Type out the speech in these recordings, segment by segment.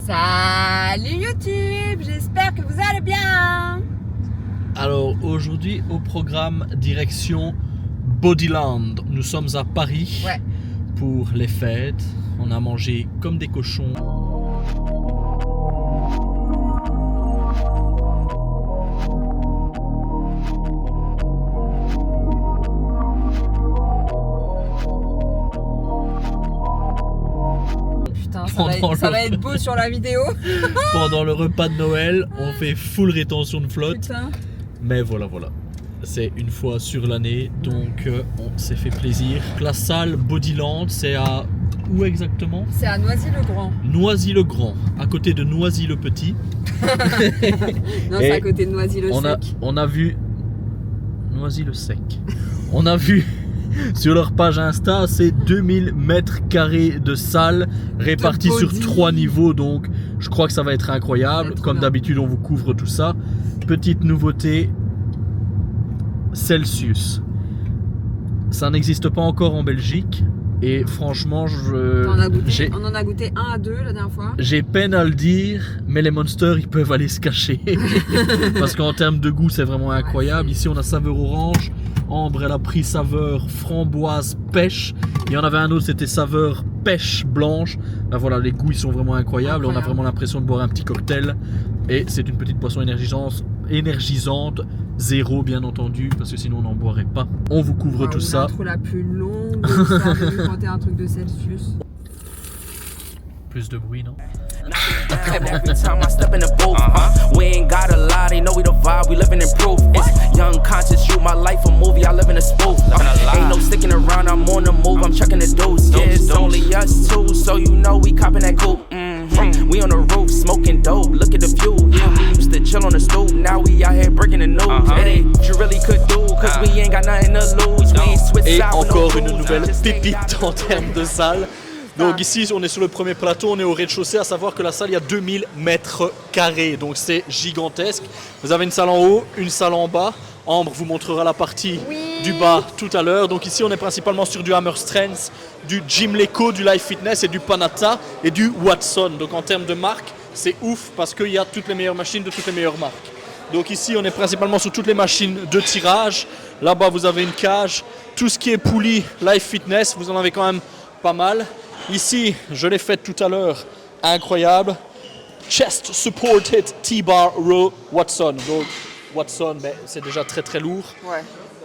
Salut YouTube, j'espère que vous allez bien. Alors aujourd'hui au programme direction Bodyland. Nous sommes à Paris pour les fêtes. On a mangé comme des cochons. Ça va être beau sur la vidéo. Pendant le repas de Noël, on fait full rétention de flotte. Putain. Mais voilà. C'est une fois sur l'année, donc on s'est fait plaisir. La salle Bodyland, c'est à où exactement? C'est à Noisy-le-Grand. Noisy-le-Grand, à côté de Noisy-le-Petit. Non, c'est à côté de Noisy-le-Sec. On a vu Noisy-le-Sec. On a vu sur leur page Insta, c'est 2000 mètres carrés de salle répartis sur 3 niveaux, donc je crois que ça va être incroyable. Comme d'habitude, on vous couvre tout ça. Petite nouveauté, Celsius. Ça n'existe pas encore en Belgique et franchement, on en a goûté 1 à 2 la dernière fois. J'ai peine à le dire, mais les monsters ils peuvent aller se cacher parce qu'en termes de goût, c'est vraiment incroyable. Ici, on a saveur orange. Ambre, elle a pris saveur framboise pêche. Il y en avait un autre, c'était saveur pêche blanche. Ben voilà, les goûts ils sont vraiment incroyables. On a vraiment l'impression de boire un petit cocktail. Et c'est une petite boisson énergisante. Zéro bien entendu, parce que sinon on n'en boirait pas. On vous couvre tout ça. L'intro la plus longue de l'histoire de quand t'es un truc de Celsius. Plus de bruit, non? Every time I step in the booth, we ain't got a lot, they know we the vibe, we living in proof. It's young conscious, shoot my life a movie, I live in a spoof. Ain't no sticking around, I'm on the move, I'm checking the deuce. Yeah, it's only us two, so you know we copping that coupe. We on the roof, smoking dope, look at the view. Yeah, we used to chill on the stoop, now we out here breaking the news. Hey, you really could do, cause we ain't got nothing to lose. We ain't switch Et out. encore une nouvelle pépite en termes de salle. Donc ici, on est sur le premier plateau, on est au rez-de-chaussée, à savoir que la salle, il y a 2000 mètres carrés, donc c'est gigantesque. Vous avez une salle en haut, une salle en bas. Ambre vous montrera la partie du bas tout à l'heure. Donc ici, on est principalement sur du Hammer Strength, du Gymleco, du Life Fitness et du Panatta et du Watson. Donc en termes de marque, c'est ouf parce qu'il y a toutes les meilleures machines de toutes les meilleures marques. Donc ici, on est principalement sur toutes les machines de tirage. Là-bas, vous avez une cage. Tout ce qui est poulie, Life Fitness, vous en avez quand même pas mal. Ici, je l'ai fait tout à l'heure, incroyable. Chest Supported T-Bar Row Watson. Donc, Watson, c'est déjà très lourd.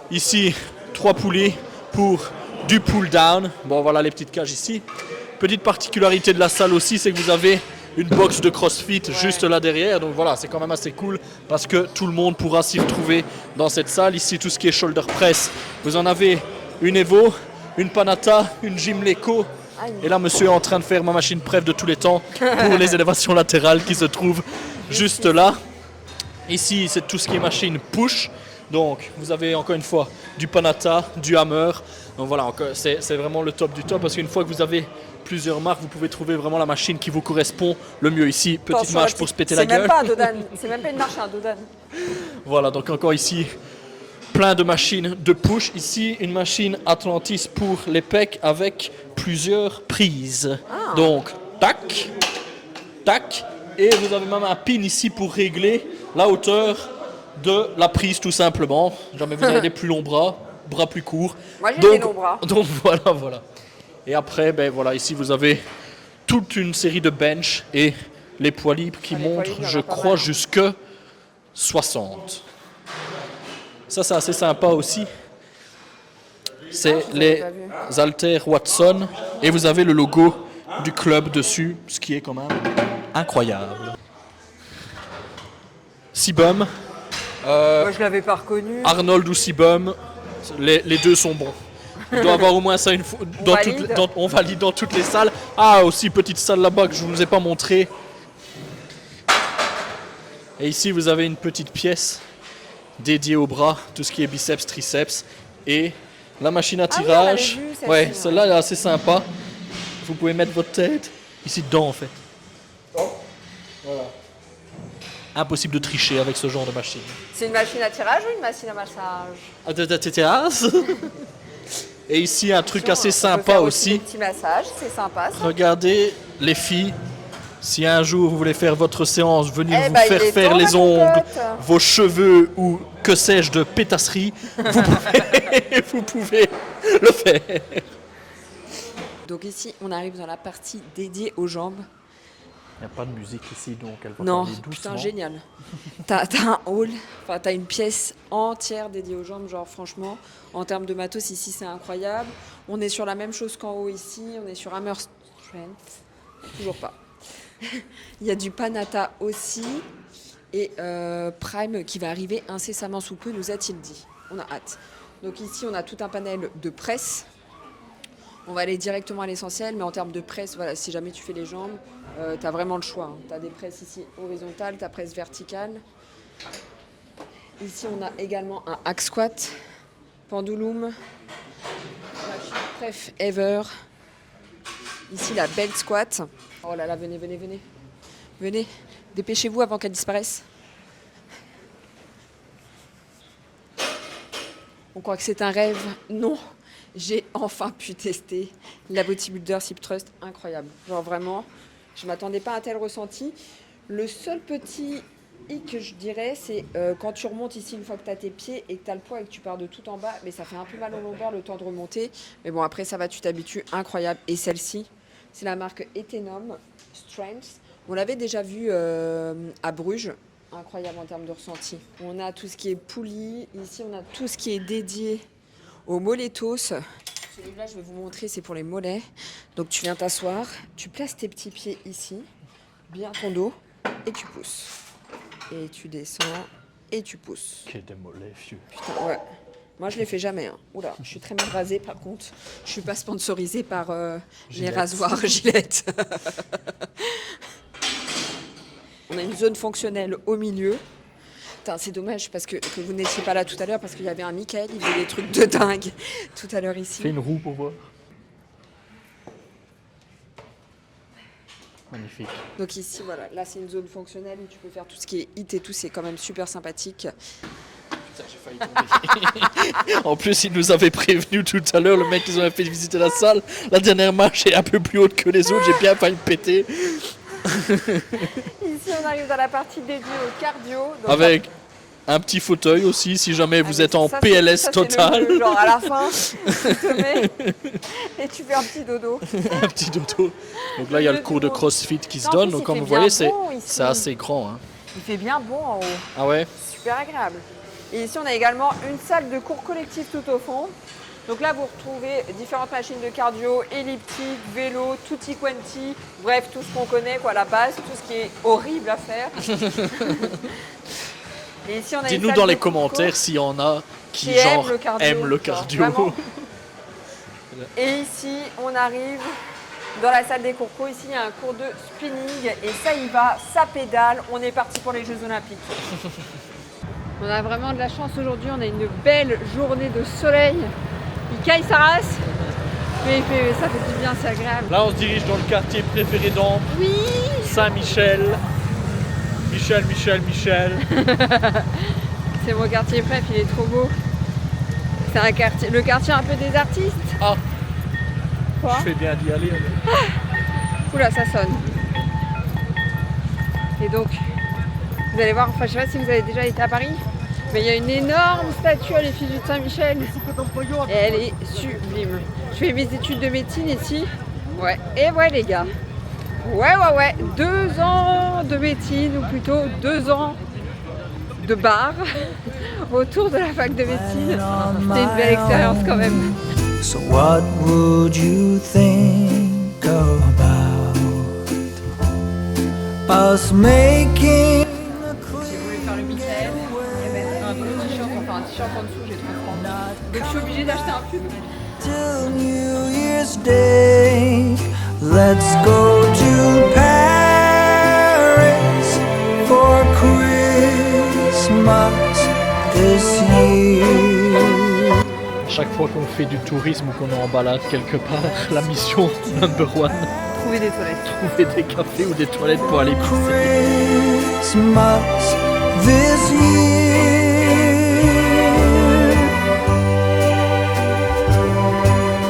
Ici, 3 poulies pour du pull down. Bon, voilà les petites cages ici. Petite particularité de la salle aussi, c'est que vous avez une box de CrossFit juste là derrière. Donc voilà, c'est quand même assez cool parce que tout le monde pourra s'y retrouver dans cette salle. Ici, tout ce qui est shoulder press, vous en avez une Evo, une Panatta, une Gymleco. Et là, monsieur est en train de faire ma machine préf de tous les temps pour les élévations latérales qui se trouvent juste là. Ici, c'est tout ce qui est machine push. Donc, vous avez encore une fois du Panatta, du Hammer. Donc voilà, c'est vraiment le top du top parce qu'une fois que vous avez plusieurs marques, vous pouvez trouver vraiment la machine qui vous correspond le mieux. Ici, petite marche pour se péter la gueule. C'est même pas une marche, un dodan. Voilà, donc encore ici, plein de machines de push. Ici, une machine Atlantis pour les pecs avec plusieurs prises. Donc, tac, tac. Et vous avez même un pin ici pour régler la hauteur de la prise tout simplement. Jamais vous avez des plus longs bras plus courts. Moi j'ai des longs bras. Donc voilà. Et après, voilà, ici vous avez toute une série de bench et les poids libres qui montrent, je crois, jusque 60. Ça, c'est assez sympa aussi. C'est les haltères Watson et vous avez le logo du club dessus, ce qui est quand même incroyable. Sibum. Moi je l'avais pas reconnu. Arnold ou Sibum, les deux sont bons. Il doit avoir au moins ça une fois. On valide dans toutes les salles. Ah, aussi petite salle là-bas que je ne vous ai pas montré. Et ici vous avez une petite pièce dédiée aux bras, tout ce qui est biceps, triceps et la machine à tirage. Celle-là elle est assez sympa. Vous pouvez mettre votre tête ici dedans en fait. Voilà. Impossible de tricher avec ce genre de machine. C'est une machine à tirage ou une machine à massage? Et ici un truc assez sympa aussi. Des petits massages, c'est sympa ça. Regardez les filles, Si un jour vous voulez faire votre séance, venir Eh vous bah, il faire est faire temps, les ma ongles, cocotte. vos cheveux ou que sais-je de pétasserie, vous pouvez le faire. Donc ici, on arrive dans la partie dédiée aux jambes. Il n'y a pas de musique ici, donc elle va Non, parler doucement. putain, génial. T'as un hall, enfin t'as une pièce entière dédiée aux jambes, genre franchement, en termes de matos, ici c'est incroyable. On est sur la même chose qu'en haut ici, on est sur Hammer Strength, toujours pas. Il y a du Panata aussi, et Prime qui va arriver incessamment sous peu, nous a-t-il dit. On a hâte. Donc ici, on a tout un panel de presse. On va aller directement à l'essentiel, mais en termes de presse, voilà, si jamais tu fais les jambes, tu as vraiment le choix. Hein. Tu as des presses ici horizontales, tu as presse verticale. Ici, on a également un hack squat, pendulum, machine pref ever. Ici, la belt squat. Oh là là, venez, venez, venez. Venez, dépêchez-vous avant qu'elle disparaisse. On croit que c'est un rêve. Non, j'ai enfin pu tester la Bodybuilder Hip Thrust, incroyable. Genre vraiment, je ne m'attendais pas à un tel ressenti. Le seul petit hic que je dirais, c'est quand tu remontes ici une fois que tu as tes pieds et que tu as le poids et que tu pars de tout en bas, mais ça fait un peu mal au lombaire le temps de remonter. Mais bon, après ça va, tu t'habitues, incroyable. Et celle-ci, c'est la marque Etenom Strength. On l'avait déjà vu à Bruges. Incroyable en termes de ressenti. On a tout ce qui est poulie. Ici, on a tout ce qui est dédié aux moletos. Celui-là, je vais vous montrer, c'est pour les mollets. Donc, tu viens t'asseoir, tu places tes petits pieds ici, bien ton dos, et tu pousses. Et tu descends, et tu pousses. Quel des mollets, vieux. Putain, ouais. Moi, je les fais jamais. Hein. Oula, je suis très mal rasée, par contre. Je suis pas sponsorisée par les rasoirs Gillette. On a une zone fonctionnelle au milieu. Putain, c'est dommage parce que vous n'étiez pas là tout à l'heure parce qu'il y avait un Michael, il faisait des trucs de dingue tout à l'heure ici. Fais une roue pour voir. Magnifique. Donc ici, voilà, là c'est une zone fonctionnelle où tu peux faire tout ce qui est hit et tout, c'est quand même super sympathique. Putain, j'ai failli tomber. En plus, il nous avait prévenu tout à l'heure, le mec qui nous avait fait visiter la salle. La dernière marche est un peu plus haute que les autres, j'ai bien failli me péter. Ici, on arrive dans la partie dédiée au cardio. Donc Avec un petit fauteuil aussi, si jamais vous êtes en ça, PLS ça, total. C'est le jeu, genre à la fin, tu te mets et tu fais un petit dodo. Un petit dodo. Donc là, il y a le cours de CrossFit qui se donne. Donc comme vous voyez, c'est assez grand. Hein. Il fait bien bon en haut. Ah ouais? Super agréable. Et ici, on a également une salle de cours collectif tout au fond. Donc là, vous retrouvez différentes machines de cardio, elliptique, vélo, tutti quanti, bref, tout ce qu'on connaît, quoi, la base, tout ce qui est horrible à faire. Et ici, on a dites-nous dans les commentaires s'il y en a qui genre aiment le cardio. Vraiment. Et ici, on arrive dans la salle des cours co. Ici, il y a un cours de spinning et ça y va, ça pédale. On est parti pour les Jeux Olympiques. On a vraiment de la chance aujourd'hui. On a une belle journée de soleil. Il caille sa race, mais ça fait du bien, c'est agréable. Là, on se dirige dans le quartier préféré d'Ambre. Oui. Saint-Michel. Michel. C'est mon quartier préf, il est trop beau. C'est un quartier, le quartier un peu des artistes. Ah. Quoi? Je fais bien d'y aller. Oula, ça sonne. Et donc, vous allez voir, enfin je sais pas si vous avez déjà été à Paris, mais il y a une énorme statue à l'effigie de Saint-Michel. Et elle est sublime. Je fais mes études de médecine ici. Ouais, et ouais les gars. Ouais. 2 ans de médecine, ou plutôt 2 ans de bar autour de la fac de médecine. C'était une belle expérience quand même. So what would you think about us making a J'ai voulu faire le Michael et mettre un gros t-shirt, enfin un t-shirt en dessous, j'ai trop froid. Donc je suis obligée d'acheter un pull. till New Year's Day? Let's go to Paris for Christmas this year. Chaque fois qu'on fait du tourisme ou qu'on est en balade quelque part, la mission number one, Trouver des toilettes. trouver des cafés ou des toilettes pour aller pisser. Christmas this year.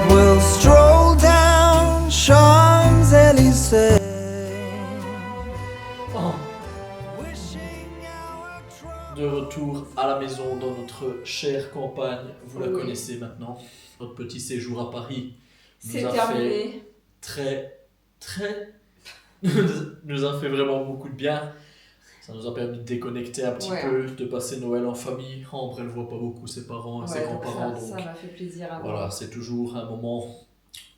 We'll stroll down Champs-Élysées De retour à la maison dans notre chère campagne, vous la Oui. connaissez maintenant. Notre petit séjour à Paris C'est nous a terminé. nous a fait vraiment beaucoup de bien. Ça nous a permis de déconnecter un petit Ouais. peu, de passer Noël en famille. Ambre, elle voit pas beaucoup ses parents et ses Ouais, donc grands-parents, ça donc m'a fait plaisir à voilà, moi. c'est toujours un moment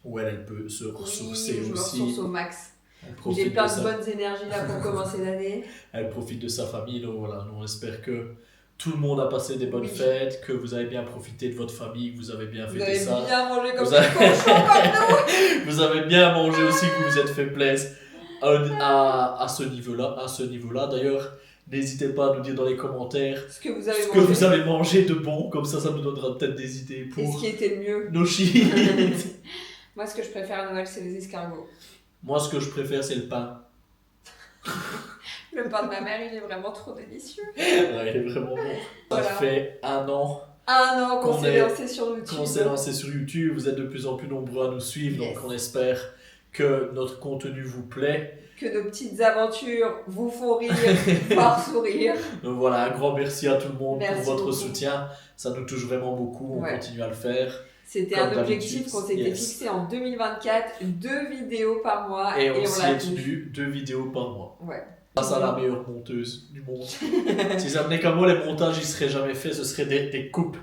où elle peut se ressourcer Oui, je me aussi. ressource au max. Elle J'ai profite, plein de de sa... bonnes énergies là pour commencer l'année. elle profite de sa famille, donc voilà, nous on espère que tout le monde a passé des bonnes Oui. fêtes, que vous avez bien profité de votre famille, que vous avez bien Vous fêté avez ça. bien mangé comme Vous des avez- cochons comme nous. Vous avez bien mangé aussi, que vous vous êtes fait plaisir à ce niveau-là. D'ailleurs, n'hésitez pas à nous dire dans les commentaires Ce que vous avez ce mangé. que vous avez mangé de bon, comme ça nous donnera peut-être des idées Et pour ce qui était le mieux. nos cheats. Moi, ce que je préfère à Noël, c'est les escargots. Moi, ce que je préfère, c'est le pain. Le pain de ma mère, il est vraiment trop délicieux. Ouais, il est vraiment bon. Voilà. Ça fait 1 an Un an qu'on Qu'on s'est est- lancé sur YouTube. qu'on s'est lancé sur YouTube. Vous êtes de plus en plus nombreux à nous suivre, Yes. donc on espère que notre contenu vous plaît. Que nos petites aventures vous font rire, voire sourire. Donc voilà, un grand merci à tout le monde Merci pour votre beaucoup. soutien. Ça nous touche vraiment beaucoup, on Ouais. continue à le faire. C'était Comme un objectif d'habitude, qu'on s'était yes. fixé en 2024, 2 vidéos par mois Et on s'y l'a est tenu. tenu 2 vidéos par mois. Ouais. Grâce à la meilleure monteuse du monde. Si ça venait comme moi, les montages, ils seraient jamais faits, ce seraient des coupes.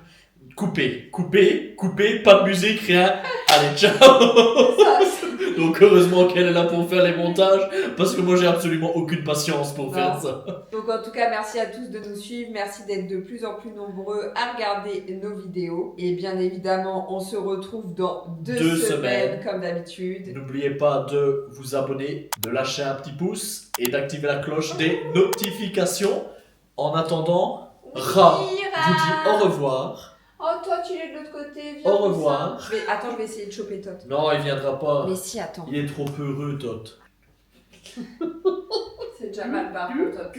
Coupé, pas de musique, rien. Allez, ciao. Donc heureusement qu'elle est là pour faire les montages, parce que moi j'ai absolument aucune patience pour faire Non. ça. Donc en tout cas, merci à tous de nous suivre, merci d'être de plus en plus nombreux à regarder nos vidéos. Et bien évidemment, on se retrouve dans 2 2 semaines, semaines. comme d'habitude. N'oubliez pas de vous abonner, de lâcher un petit pouce et d'activer la cloche des notifications. En attendant, Ra vous dit au revoir. Oh, toi, tu es de l'autre côté, viens. Au comme revoir. ça. Attends, je vais essayer de choper Tot. Non, il viendra pas. Mais si, attends. Il est trop heureux, Tot. C'est déjà mal barré pour Tot.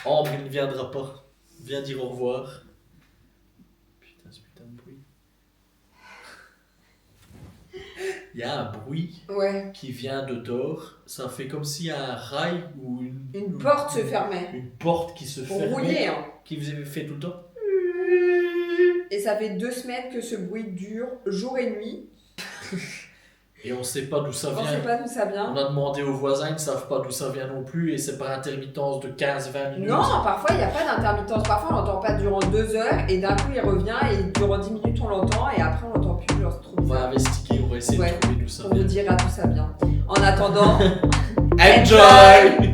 Ambre, il ne viendra pas. Viens dire au revoir. Putain, ce putain de bruit. Il y a un bruit Ouais. qui vient de dehors. Ça fait comme s'il y a un rail ou Une porte se fermait. Une porte qui se Pour fermait. rouiller, hein. Qui vous avez fait tout le temps. Et ça fait 2 semaines que ce bruit dure jour et nuit. Et on sait pas d'où ça On vient. sait pas d'où ça On vient. a demandé aux voisins, ils ne savent pas d'où ça vient non plus. Et c'est par intermittence de 15-20 minutes. Non, parfois il n'y a pas d'intermittence. Parfois on l'entend pas durant 2 heures et d'un coup il revient et durant 10 minutes on l'entend et après on l'entend plus. Genre c'est trop On va bizarre. investiguer, on va essayer Ouais. de trouver d'où ça On vous vient. dira d'où ça vient. En attendant, Enjoy!